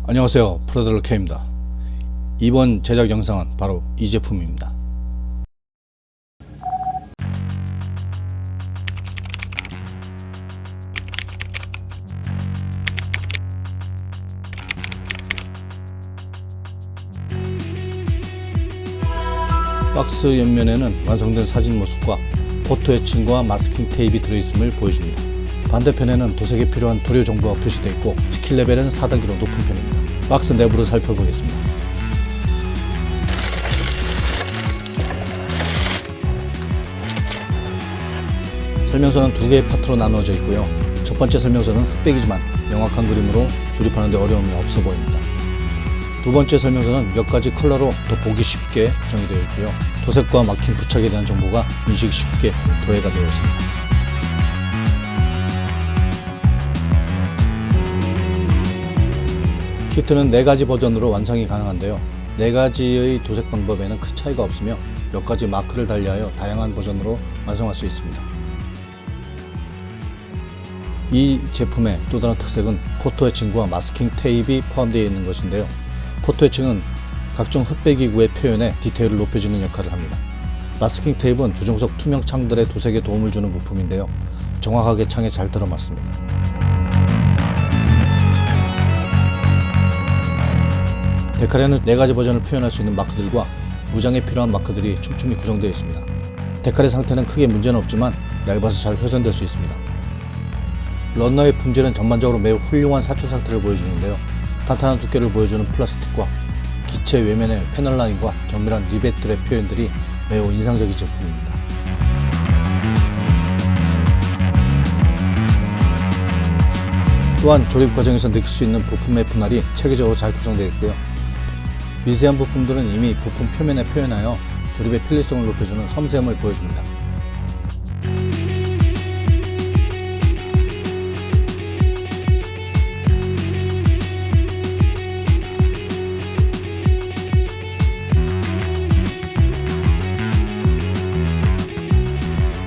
안녕하세요, 프로드럴 K입니다. 이번 제작 영상은 바로 이 제품입니다. 박스 옆면에는 완성된 사진 모습과 포토 애칭과 마스킹 테이프가 들어있음을 보여줍니다. 반대편에는 도색에 필요한 도료 정보가 표시되어 있고 스킬 레벨은 4단계로 높은 편입니다. 박스 내부를 살펴보겠습니다. 설명서는 두 개의 파트로 나누어져 있고요. 첫 번째 설명서는 흑백이지만 명확한 그림으로 조립하는 데 어려움이 없어 보입니다. 두 번째 설명서는 몇 가지 컬러로 더 보기 쉽게 구성이 되어 있고요. 도색과 마킹 부착에 대한 정보가 인식이 쉽게 도해가 되어 있습니다. 키트는 4가지 버전으로 완성이 가능한데요. 4가지의 도색 방법에는 큰 차이가 없으며 몇 가지 마크를 달리하여 다양한 버전으로 완성할 수 있습니다. 이 제품의 또 다른 특색은 포토 애칭과 마스킹 테이프가 포함되어 있는 것인데요. 포토 애칭은 각종 흑백이구의 표현에 디테일을 높여주는 역할을 합니다. 마스킹 테이프는 조정석 투명 창들의 도색에 도움을 주는 부품인데요. 정확하게 창에 잘 들어맞습니다. 데칼에는 4가지 버전을 표현할 수 있는 마크들과 무장에 필요한 마크들이 촘촘히 구성되어 있습니다. 데칼의 상태는 크게 문제는 없지만 얇아서 잘 훼손될 수 있습니다. 런너의 품질은 전반적으로 매우 훌륭한 사출 상태를 보여주는데요. 탄탄한 두께를 보여주는 플라스틱과 기체 외면의 패널 라인과 정밀한 리벳들의 표현들이 매우 인상적인 제품입니다. 또한 조립 과정에서 느낄 수 있는 부품의 분할이 체계적으로 잘 구성되어 있고요. 미세한 부품들은 이미 부품 표면에 표현하여 조립의 편리성을 높여주는 섬세함을 보여줍니다.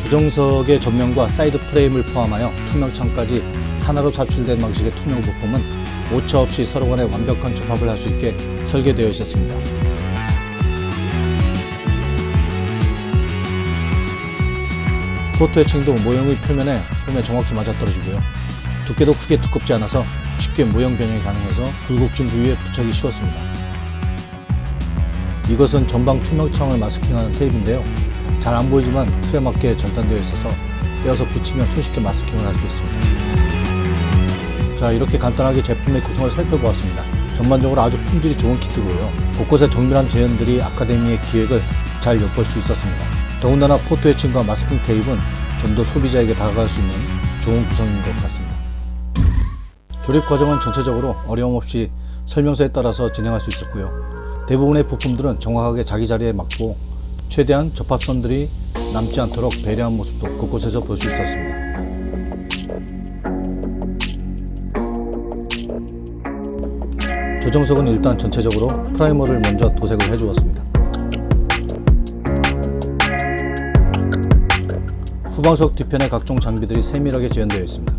조정석의 전면과 사이드 프레임을 포함하여 투명창까지 하나로 사출된 방식의 투명 부품은 오차 없이 서로 간에 완벽한 접합을 할 수 있게 설계되어 있었습니다. 포토 애칭도 모형의 표면에 홈에 정확히 맞아떨어지고요. 두께도 크게 두껍지 않아서 쉽게 모형 변형이 가능해서 굴곡진 부위에 부착이 쉬웠습니다. 이것은 전방 투명창을 마스킹하는 테이프인데요. 잘 안 보이지만 틀에 맞게 절단되어 있어서 떼어서 붙이면 손쉽게 마스킹을 할 수 있습니다. 자, 이렇게 간단하게 제품의 구성을 살펴보았습니다. 전반적으로 아주 품질이 좋은 키트고요. 곳곳에 정밀한 재현들이 아카데미의 기획을 잘 엿볼 수 있었습니다. 더군다나 포토 애칭과 마스킹 테이프는 좀 더 소비자에게 다가갈 수 있는 좋은 구성인 것 같습니다. 조립 과정은 전체적으로 어려움 없이 설명서에 따라서 진행할 수 있었고요. 대부분의 부품들은 정확하게 자기 자리에 맞고 최대한 접합선들이 남지 않도록 배려한 모습도 곳곳에서 볼 수 있었습니다. 조정석은 일단 전체적으로 프라이머를 먼저 도색을 해주었습니다. 후방석 뒤편에 각종 장비들이 세밀하게 재현되어 있습니다.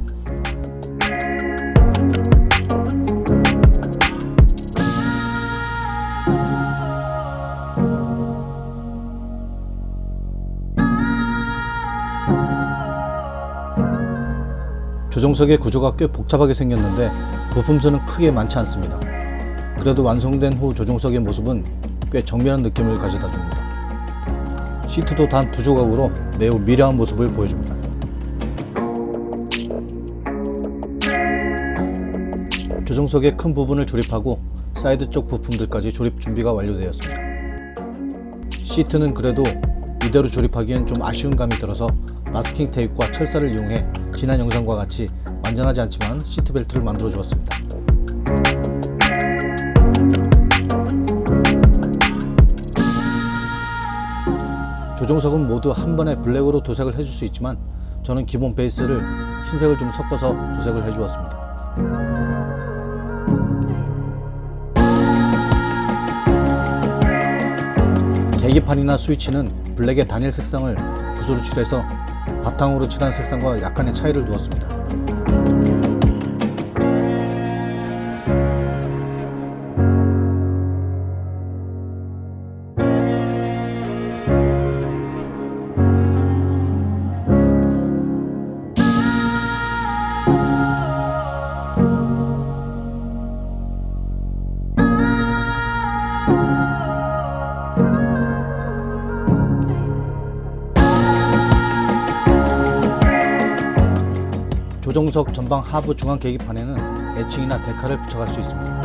조정석의 구조가 꽤 복잡하게 생겼는데 부품수는 크게 많지 않습니다. 그래도 완성된 후 조정석의 모습은 꽤 정밀한 느낌을 가져다 줍니다. 시트도 단 2조각으로 매우 미려한 모습을 보여줍니다. 조정석의 큰 부분을 조립하고 사이드 쪽 부품들까지 조립 준비가 완료되었습니다. 시트는 그래도 이대로 조립하기엔 좀 아쉬운 감이 들어서 마스킹 테이프와 철사를 이용해 지난 영상과 같이 완전하지 않지만 시트벨트를 만들어 주었습니다. 조정석은 모두 한 번에 블랙으로 도색을 해줄 수 있지만 저는 기본 베이스를 흰색을 좀 섞어서 도색을 해주었습니다. 계기판이나 스위치는 블랙의 단일 색상을 붓으로 칠해서 바탕으로 칠한 색상과 약간의 차이를 두었습니다. 조종석 전방 하부 중앙 계기판에는 애칭이나 데칼을 붙여갈 수 있습니다.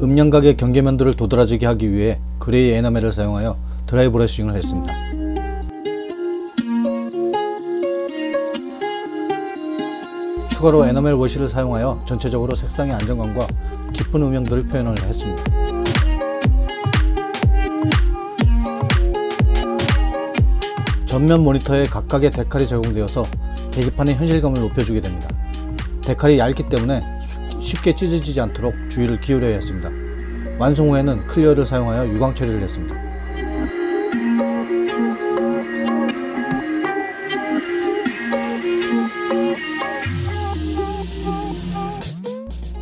음영각의 경계면들을 도드라지게 하기 위해 그레이 에나멜을 사용하여 드라이 브러싱을 했습니다. 추가로 에나멜 워시를 사용하여 전체적으로 색상의 안정감과 깊은 음영들을 표현을 했습니다. 전면 모니터에 각각의 데칼이 제공되어서 계기판의 현실감을 높여주게 됩니다. 데칼이 얇기 때문에 쉽게 찢어지지 않도록 주의를 기울여야 했습니다. 완성 후에는 클리어를 사용하여 유광 처리를 했습니다.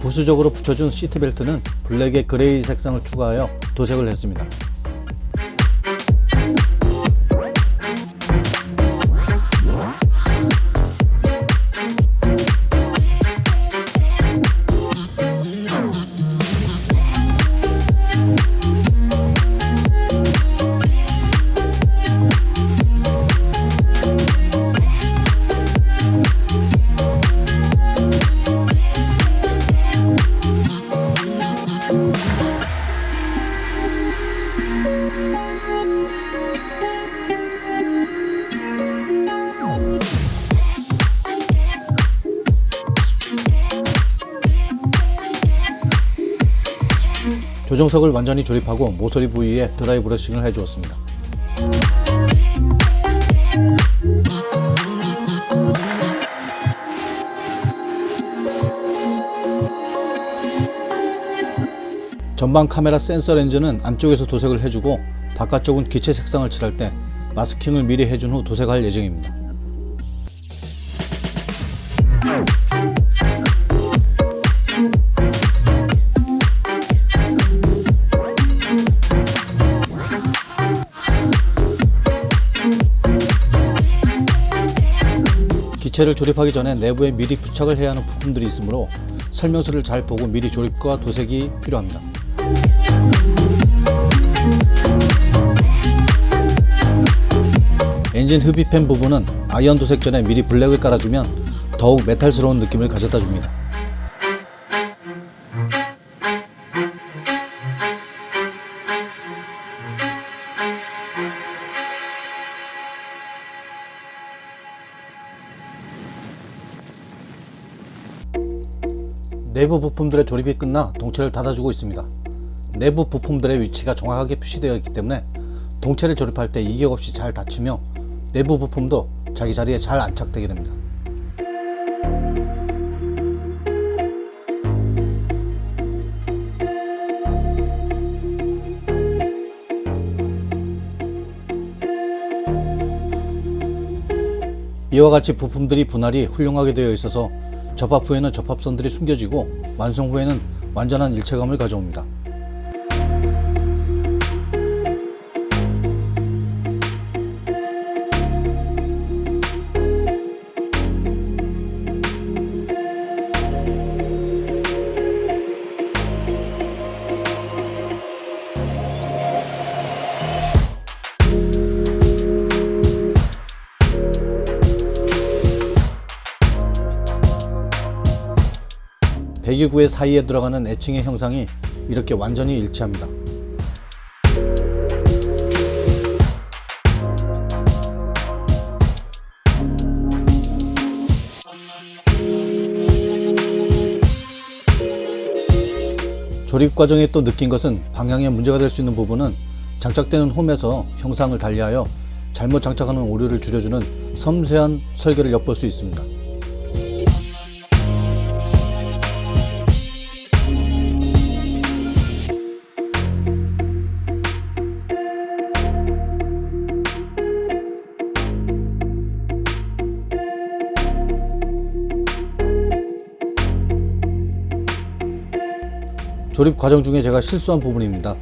부수적으로 붙여준 시트벨트는 블랙에 그레이 색상을 추가하여 도색을 했습니다. 조종석을 완전히 조립하고 모서리 부위에 드라이 브러싱을 해주었습니다. 전방 카메라 센서 렌즈는 안쪽에서 도색을 해주고 바깥쪽은 기체 색상을 칠할 때 마스킹을 미리 해준 후 도색할 예정입니다. 기체를 조립하기 전에 내부에 미리 부착을 해야 하는 부품들이 있으므로 설명서를 잘 보고 미리 조립과 도색이 필요합니다. 엔진 흡입팬 부분은 아이언 도색 전에 미리 블랙을 깔아주면 더욱 메탈스러운 느낌을 가져다 줍니다. 내부 부품들의 조립이 끝나 동체를 닫아주고 있습니다. 내부 부품들의 위치가 정확하게 표시되어 있기 때문에 동체를 조립할 때 이격 없이 잘 닫히며 내부 부품도 자기 자리에 잘 안착되게 됩니다. 이와 같이 부품들이 분할이 훌륭하게 되어 있어서 접합 후에는 접합선들이 숨겨지고 완성 후에는 완전한 일체감을 가져옵니다. 배기구의 사이에 들어가는 애칭의 형상이 이렇게 완전히 일치합니다. 조립 과정에 또 느낀 것은 방향에 문제가 될 수 있는 부분은 장착되는 홈에서 형상을 달리하여 잘못 장착하는 오류를 줄여주는 섬세한 설계를 엿볼 수 있습니다. 조립 과정 중에 제가 실수한 부분입니다.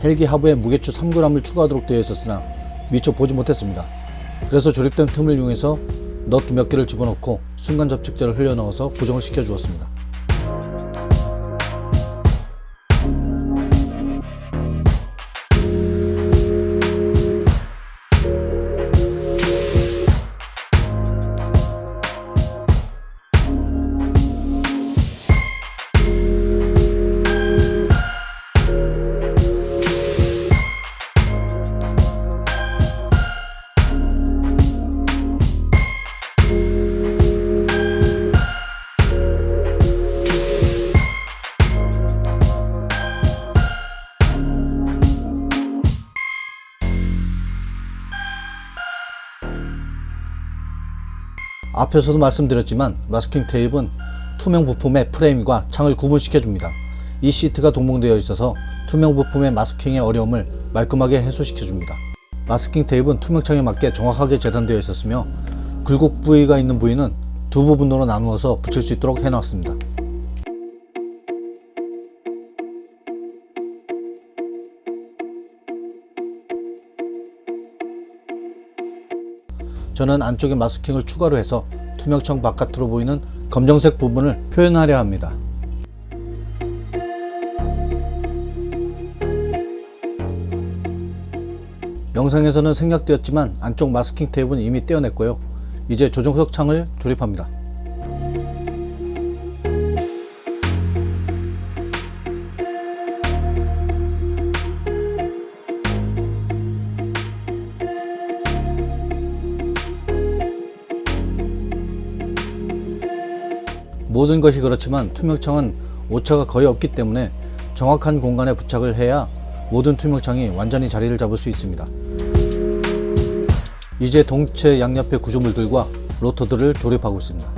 헬기 하부에 무게추 3g을 추가하도록 되어 있었으나 미처 보지 못했습니다. 그래서 조립된 틈을 이용해서 넛 몇 개를 집어넣고 순간 접착제를 흘려 넣어서 고정을 시켜 주었습니다. 앞에서도 말씀드렸지만 마스킹 테이프는 투명 부품의 프레임과 창을 구분시켜 줍니다. 이 시트가 동봉되어 있어서 투명 부품의 마스킹의 어려움을 말끔하게 해소시켜 줍니다. 마스킹 테이프는 투명창에 맞게 정확하게 재단되어 있었으며 굴곡 부위가 있는 부위는 두 부분으로 나누어서 붙일 수 있도록 해놨습니다. 저는 안쪽에 마스킹을 추가로 해서 투명창 바깥으로 보이는 검정색 부분을 표현하려 합니다. 영상에서는 생략되었지만 안쪽 마스킹 테이프는 이미 떼어냈고요. 이제 조정석 창을 조립합니다. 모든 것이 그렇지만 투명창은 오차가 거의 없기 때문에 정확한 공간에 부착을 해야 모든 투명창이 완전히 자리를 잡을 수 있습니다. 이제 동체 양옆의 구조물들과 로터들을 조립하고 있습니다.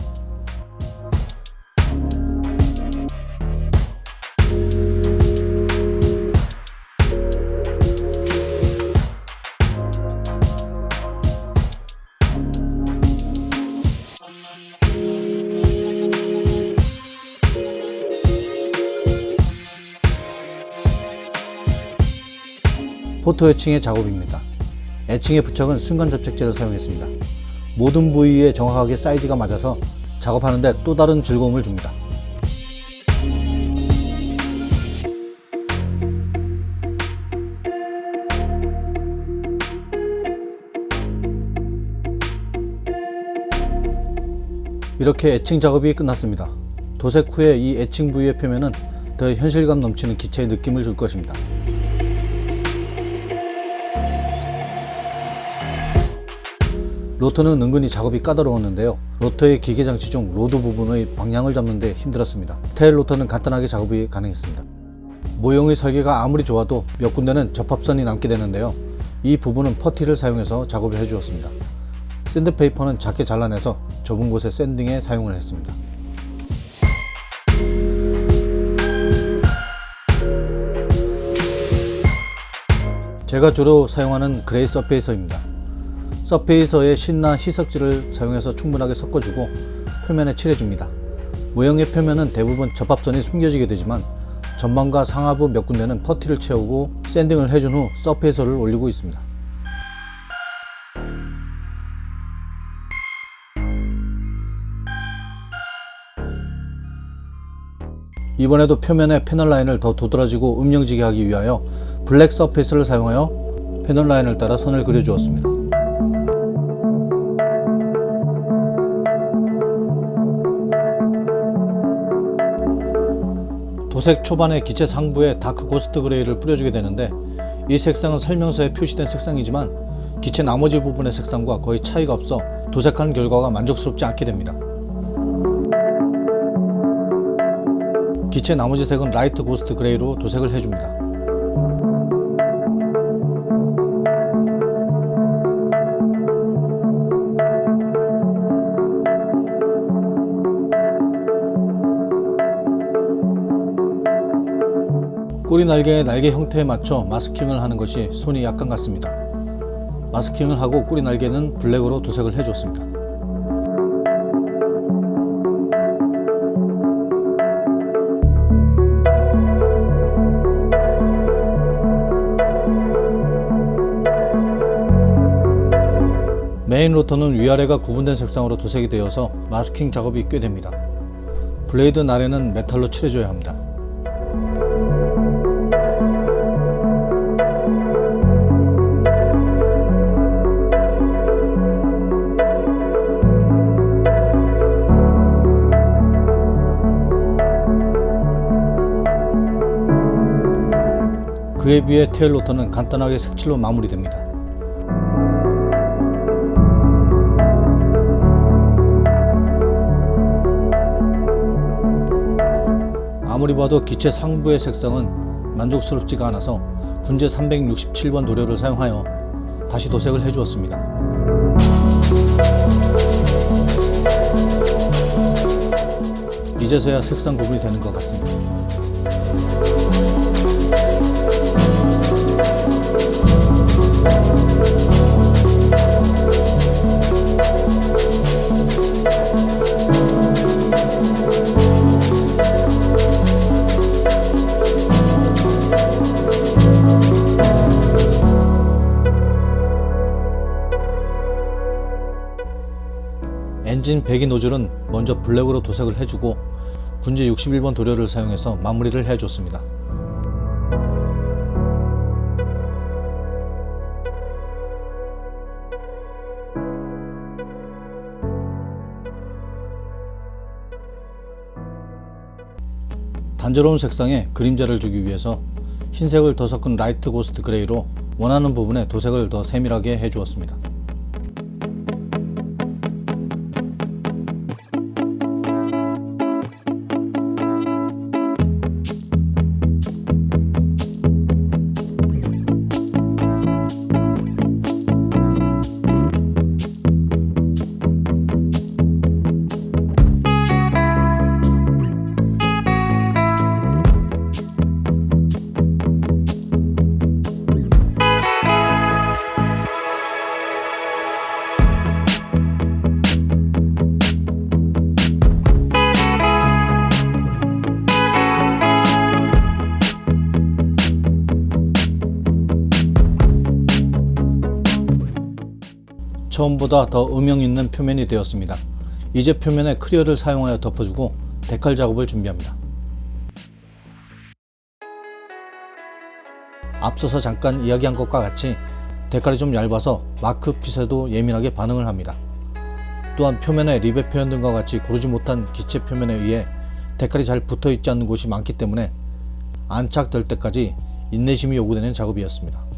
포토 에칭의 작업입니다. 에칭의 부착은 순간 접착제를 사용했습니다. 모든 부위에 정확하게 사이즈가 맞아서 작업하는데 또 다른 즐거움을 줍니다. 이렇게 에칭 작업이 끝났습니다. 도색 후에 이 에칭 부위의 표면은 더 현실감 넘치는 기체의 느낌을 줄 것입니다. 로터는 은근히 작업이 까다로웠는데요. 로터의 기계장치 중 로드 부분의 방향을 잡는 데 힘들었습니다. 테일 로터는 간단하게 작업이 가능했습니다. 모형의 설계가 아무리 좋아도 몇 군데는 접합선이 남게 되는데요. 이 부분은 퍼티를 사용해서 작업을 해주었습니다. 샌드페이퍼는 작게 잘라내서 좁은 곳에 샌딩에 사용을 했습니다. 제가 주로 사용하는 그레이 서페이서입니다. 서페이서에 신나 희석질을 사용해서 충분하게 섞어주고 표면에 칠해줍니다. 모형의 표면은 대부분 접합선이 숨겨지게 되지만 전방과 상하부 몇 군데는 퍼티를 채우고 샌딩을 해준 후 서페이서를 올리고 있습니다. 이번에도 표면에 패널 라인을 더 도드라지고 음영지게 하기 위하여 블랙 서페이스를 사용하여 패널 라인을 따라 선을 그려주었습니다. 도색 초반에 기체 상부에 다크 고스트 그레이를 뿌려주게 되는데 이 색상은 설명서에 표시된 색상이지만 기체 나머지 부분의 색상과 거의 차이가 없어 도색한 결과가 만족스럽지 않게 됩니다. 기체 나머지 색은 라이트 고스트 그레이로 도색을 해줍니다. 꼬리 날개의 날개 형태에 맞춰 마스킹을 하는 것이 손이 약간 같습니다. 마스킹을 하고 꼬리 날개는 블랙으로 도색을 해줬습니다. 메인 로터는 위아래가 구분된 색상으로 도색이 되어서 마스킹 작업이 꽤 됩니다. 블레이드 날에는 메탈로 칠해줘야 합니다. 그에 비해 테일 로터는 간단하게 색칠로 마무리됩니다. 아무리 봐도 기체 상부의 색상은 만족스럽지가 않아서 군제 367번 도료를 사용하여 다시 도색을 해주었습니다. 이제서야 색상 구분이 되는 것 같습니다. 엔진 배기 노즐은 먼저 블랙으로 도색을 해주고 군지 61번 도료를 사용해서 마무리를 해줬습니다. 단조로운 색상에 그림자를 주기 위해서 흰색을 더 섞은 라이트 고스트 그레이로 원하는 부분에 도색을 더 세밀하게 해주었습니다. 처음보다 더 음영 있는 표면이 되었습니다. 이제 표면에 클리어를 사용하여 덮어주고 데칼 작업을 준비합니다. 앞서서 잠깐 이야기한 것과 같이 데칼이 좀 얇아서 마크 핏에도 예민하게 반응을 합니다. 또한 표면에 립의 표현 등과 같이 고르지 못한 기체 표면에 의해 데칼이 잘 붙어있지 않는 곳이 많기 때문에 안착될 때까지 인내심이 요구되는 작업이었습니다.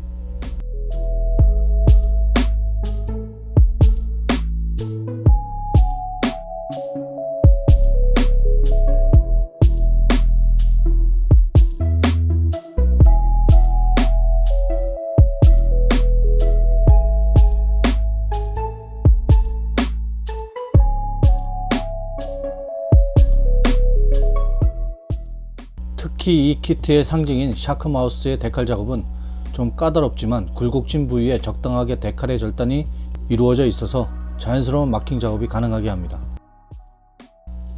특히 이 키트의 상징인 샤크마우스의 데칼 작업은 좀 까다롭지만 굴곡진 부위에 적당하게 데칼의 절단이 이루어져 있어서 자연스러운 마킹 작업이 가능하게 합니다.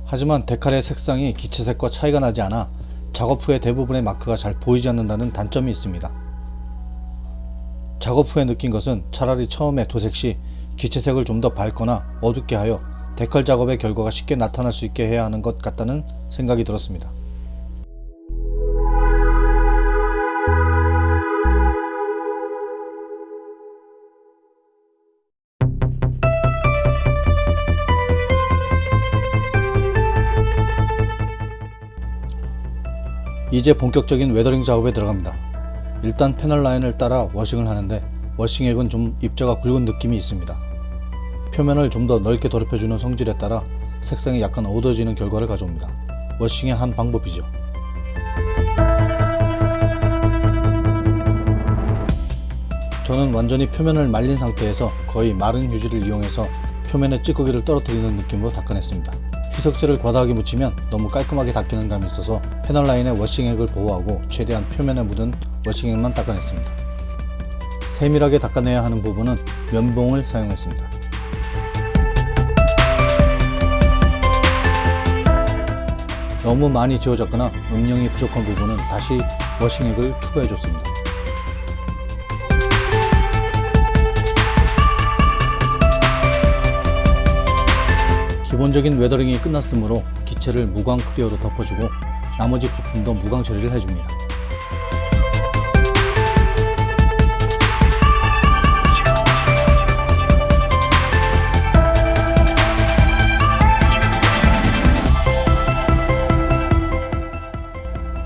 하지만 데칼의 색상이 기체색과 차이가 나지 않아 작업 후에 대부분의 마크가 잘 보이지 않는다는 단점이 있습니다. 작업 후에 느낀 것은 차라리 처음에 도색 시 기체색을 좀 더 밝거나 어둡게 하여 데칼 작업의 결과가 쉽게 나타날 수 있게 해야 하는 것 같다는 생각이 들었습니다. 이제 본격적인 웨더링 작업에 들어갑니다. 일단 패널 라인을 따라 워싱을 하는데 워싱액은 좀 입자가 굵은 느낌이 있습니다. 표면을 좀 더 넓게 더럽혀주는 성질에 따라 색상이 약간 어두워지는 결과를 가져옵니다. 워싱의 한 방법이죠. 저는 완전히 표면을 말린 상태에서 거의 마른 휴지를 이용해서 표면에 찌꺼기를 떨어뜨리는 느낌으로 닦아냈습니다. 희석제를 과다하게 묻히면 너무 깔끔하게 닦이는 감이 있어서 패널 라인의 워싱액을 보호하고 최대한 표면에 묻은 워싱액만 닦아냈습니다. 세밀하게 닦아내야 하는 부분은 면봉을 사용했습니다. 너무 많이 지워졌거나 음영이 부족한 부분은 다시 워싱액을 추가해줬습니다. 기본적인 웨더링이 끝났으므로 기체를 무광 클리어로 덮어주고 나머지 부품도 무광 처리를 해줍니다.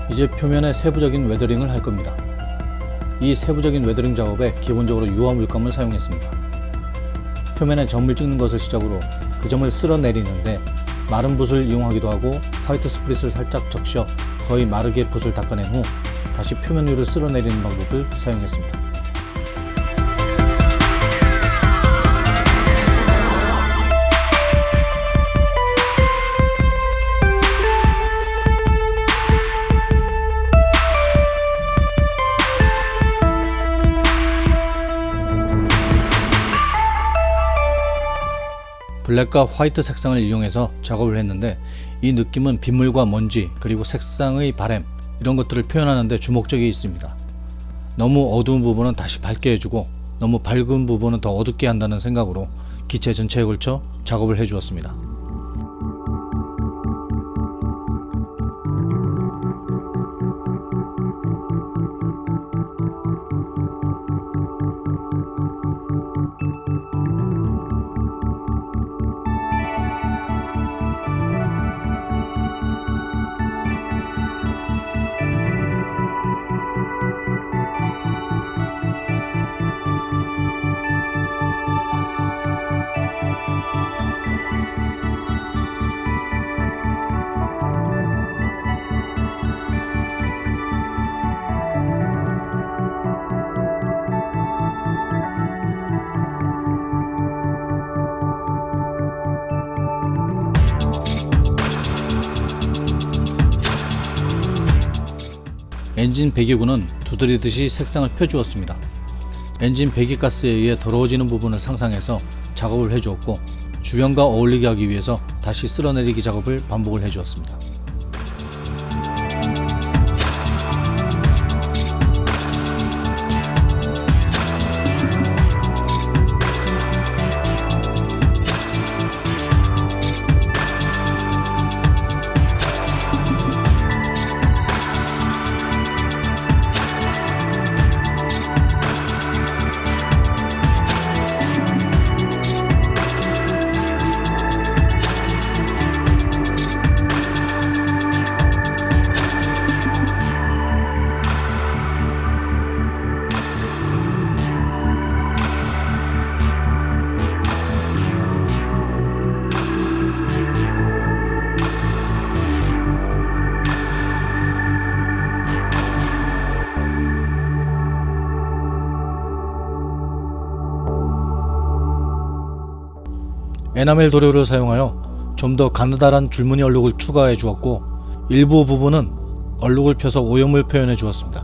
이제 표면에 세부적인 웨더링을 할 겁니다. 이 세부적인 웨더링 작업에 기본적으로 유화 물감을 사용했습니다. 표면에 점을 찍는 것을 시작으로 그 점을 쓸어내리는데 마른 붓을 이용하기도 하고 화이트 스프릿을 살짝 적셔 거의 마르게 붓을 닦아낸 후 다시 표면 위를 쓸어내리는 방법을 사용했습니다. 블랙과 화이트 색상을 이용해서 작업을 했는데 이 느낌은 빗물과 먼지 그리고 색상의 바램 이런 것들을 표현하는 데 주목적이 있습니다. 너무 어두운 부분은 다시 밝게 해주고 너무 밝은 부분은 더 어둡게 한다는 생각으로 기체 전체에 걸쳐 작업을 해주었습니다. 엔진 배기구는 두드리듯이 색상을 펴주었습니다. 엔진 배기가스에 의해 더러워지는 부분을 상상해서 작업을 해주었고 주변과 어울리게 하기 위해서 다시 쓸어내리기 작업을 반복을 해주었습니다. 에나멜 도료를 사용하여 좀 더 가느다란 줄무늬 얼룩을 추가해 주었고 일부 부분은 얼룩을 펴서 오염을 표현해 주었습니다.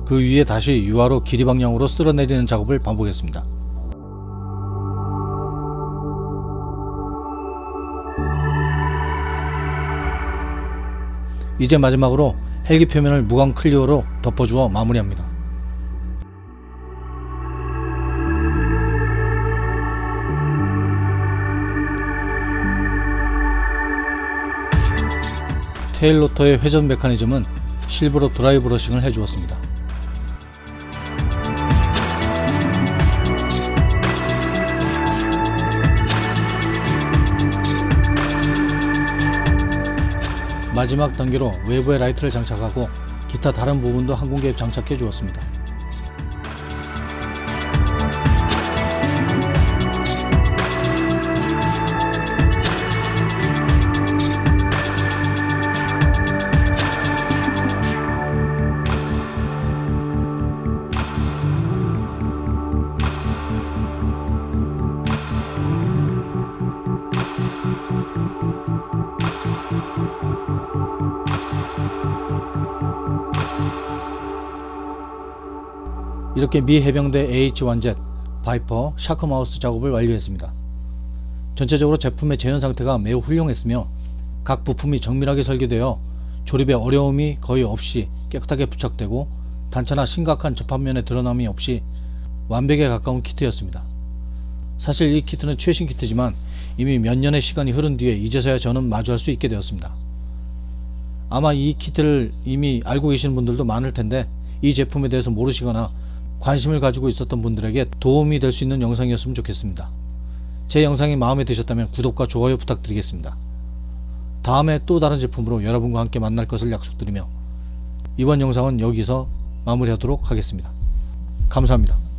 그 위에 다시 유화로 길이 방향으로 쓸어내리는 작업을 반복했습니다. 이제 마지막으로 헬기 표면을 무광 클리어로 덮어주어 마무리합니다. 테일 로터의 회전 메커니즘은 실버로 드라이 브러싱을 해주었습니다. 마지막 단계로 외부에 라이트를 장착하고 기타 다른 부분도 항공기에 장착해 주었습니다. 이렇게 미 해병대 AH-1Z, 바이퍼, 샤크마우스 작업을 완료했습니다. 전체적으로 제품의 재현 상태가 매우 훌륭했으며 각 부품이 정밀하게 설계되어 조립에 어려움이 거의 없이 깨끗하게 부착되고 단차나 심각한 접합면에 드러남이 없이 완벽에 가까운 키트였습니다. 사실 이 키트는 최신 키트지만 이미 몇 년의 시간이 흐른 뒤에 이제서야 저는 마주할 수 있게 되었습니다. 아마 이 키트를 이미 알고 계시는 분들도 많을 텐데 이 제품에 대해서 모르시거나 관심을 가지고 있었던 분들에게 도움이 될 수 있는 영상이었으면 좋겠습니다. 제 영상이 마음에 드셨다면 구독과 좋아요 부탁드리겠습니다. 다음에 또 다른 제품으로 여러분과 함께 만날 것을 약속드리며 이번 영상은 여기서 마무리하도록 하겠습니다. 감사합니다.